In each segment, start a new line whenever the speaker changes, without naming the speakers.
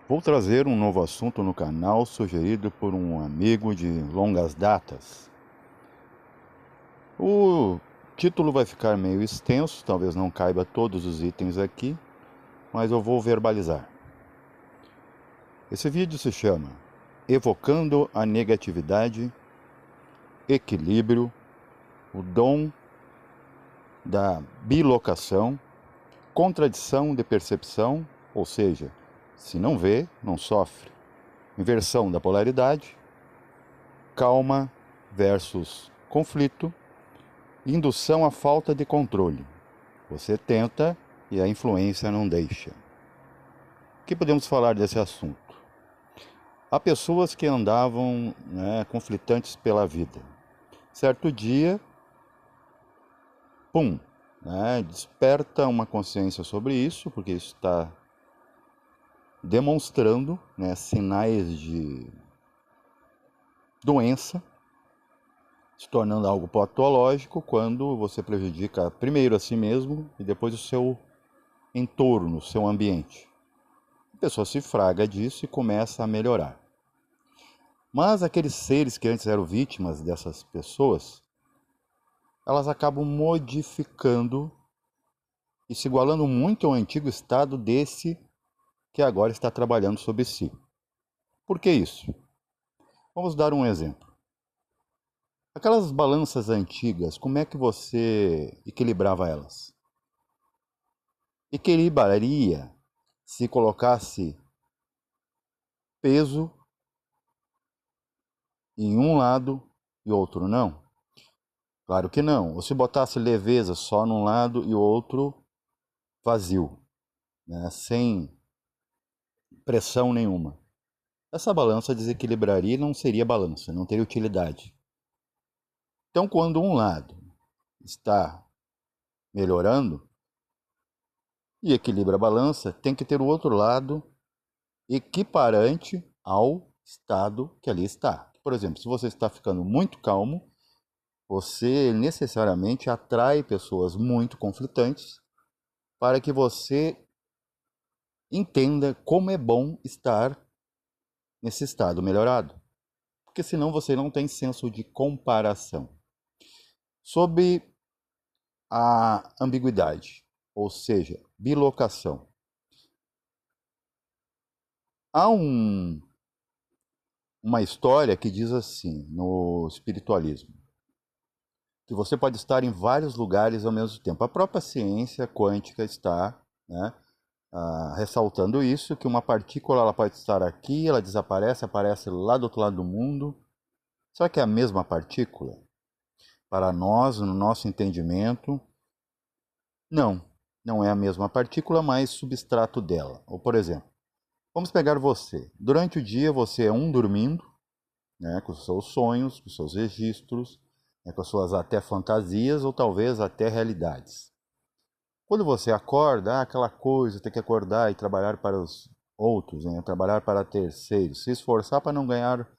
Vou trazer um novo assunto no canal sugerido por um amigo de longas datas. O título vai ficar meio extenso, talvez não caiba todos os itens aqui, mas eu vou verbalizar. Esse vídeo se chama Evocando a Negatividade, Equilíbrio, o Dom da Bilocação, Contradição de Percepção, ou seja, se não vê, não sofre, Inversão da Polaridade, Calma versus conflito, indução à falta de controle. Você tenta e a influência não deixa. O que podemos falar desse assunto? Há pessoas que andavam conflitantes pela vida. Certo dia, pum, desperta uma consciência sobre isso, porque isso está demonstrando sinais de doença, se tornando algo patológico quando você prejudica primeiro a si mesmo e depois o seu entorno, o seu ambiente. A pessoa se fraga disso e começa a melhorar. Mas aqueles seres que antes eram vítimas dessas pessoas, elas acabam modificando e se igualando muito ao antigo estado desse que agora está trabalhando sobre si. Por que isso? Vamos dar um exemplo. Aquelas balanças antigas, como é que você equilibrava elas? Equilibraria se colocasse peso em um lado e outro não? Claro que não. Ou se botasse leveza só num lado e o outro vazio, sem pressão nenhuma. Essa balança desequilibraria e não seria balança, não teria utilidade. Então, quando um lado está melhorando e equilibra a balança, tem que ter o outro lado equiparante ao estado que ali está. Por exemplo, se você está ficando muito calmo, você necessariamente atrai pessoas muito conflitantes para que você entenda como é bom estar nesse estado melhorado. Porque senão você não tem senso de comparação. Sobre a ambiguidade, ou seja, bilocação. Há uma história que diz assim, no espiritualismo, que você pode estar em vários lugares ao mesmo tempo. A própria ciência quântica está ressaltando isso, que uma partícula ela pode estar aqui, ela desaparece, aparece lá do outro lado do mundo. Só que é a mesma partícula? Para nós, no nosso entendimento, não é a mesma partícula, mas substrato dela. Ou, por exemplo, vamos pegar você. Durante o dia você é dormindo, com os seus sonhos, com os seus registros, com as suas até fantasias ou talvez até realidades. Quando você acorda, aquela coisa, ter que acordar e trabalhar para os outros, trabalhar para terceiros, se esforçar para não ganhar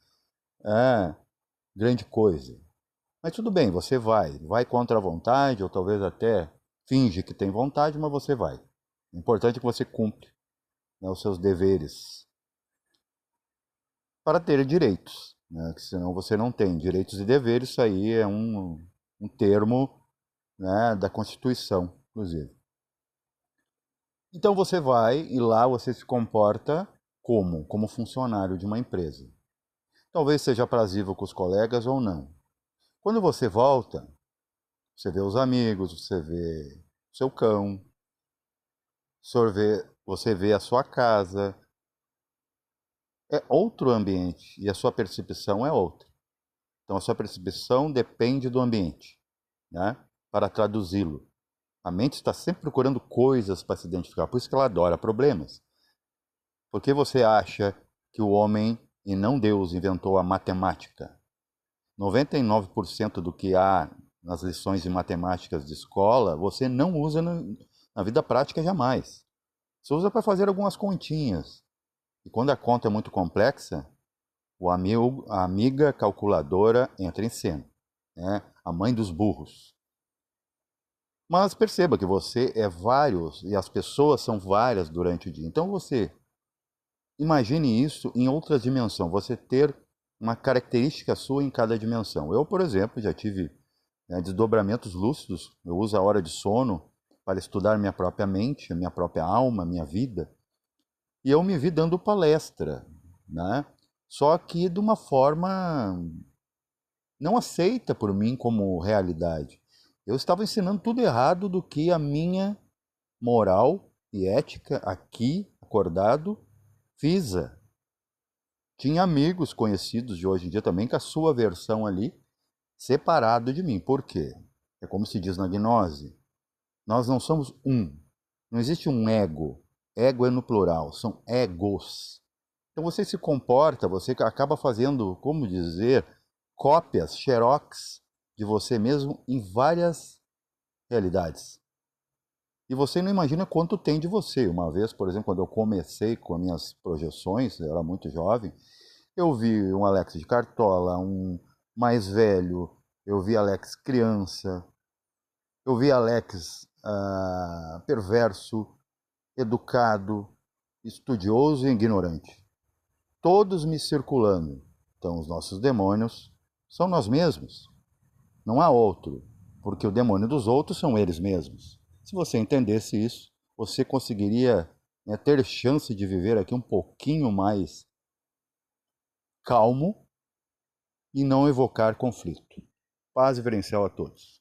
grande coisa. Mas tudo bem, você vai contra a vontade, ou talvez até finge que tem vontade, mas você vai. O importante é que você cumpre os seus deveres para ter direitos, que senão você não tem direitos e deveres. Isso aí é um termo da Constituição, inclusive. Então você vai e lá você se comporta como funcionário de uma empresa. Talvez seja aprazível com os colegas ou não. Quando você volta, você vê os amigos, você vê o seu cão, você vê a sua casa. É outro ambiente e a sua percepção é outra. Então a sua percepção depende do ambiente, para traduzi-lo. A mente está sempre procurando coisas para se identificar, por isso que ela adora problemas. Por que você acha que o homem e não Deus inventou a matemática? 99% do que há nas lições de matemáticas de escola, você não usa na vida prática jamais. Você usa para fazer algumas continhas. E quando a conta é muito complexa, a amiga calculadora entra em cena, a mãe dos burros. Mas perceba que você é vários e as pessoas são várias durante o dia. Então você imagine isso em outra dimensão, você ter uma característica sua em cada dimensão. Eu, por exemplo, já tive desdobramentos lúcidos, eu uso a hora de sono para estudar minha própria mente, minha própria alma, minha vida. E eu me vi dando palestra, né? Só que de uma forma não aceita por mim como realidade. Eu estava ensinando tudo errado do que a minha moral e ética aqui, acordado, visa. Tinha amigos conhecidos de hoje em dia também com a sua versão ali, separado de mim. Por quê? É como se diz na gnose. Nós não somos um. Não existe um ego. Ego é no plural, são egos. Então você se comporta, você acaba fazendo, como dizer, cópias, xerox de você mesmo em várias realidades. E você não imagina quanto tem de você. Uma vez, por exemplo, quando eu comecei com as minhas projeções, eu era muito jovem, eu vi um Alex de Cartola, um mais velho, eu vi Alex criança, eu vi Alex perverso, educado, estudioso e ignorante. Todos me circulando. Então, os nossos demônios são nós mesmos. Não há outro, porque o demônio dos outros são eles mesmos. Se você entendesse isso, você conseguiria ter chance de viver aqui um pouquinho mais calmo e não evocar conflito. Paz e verencial a todos.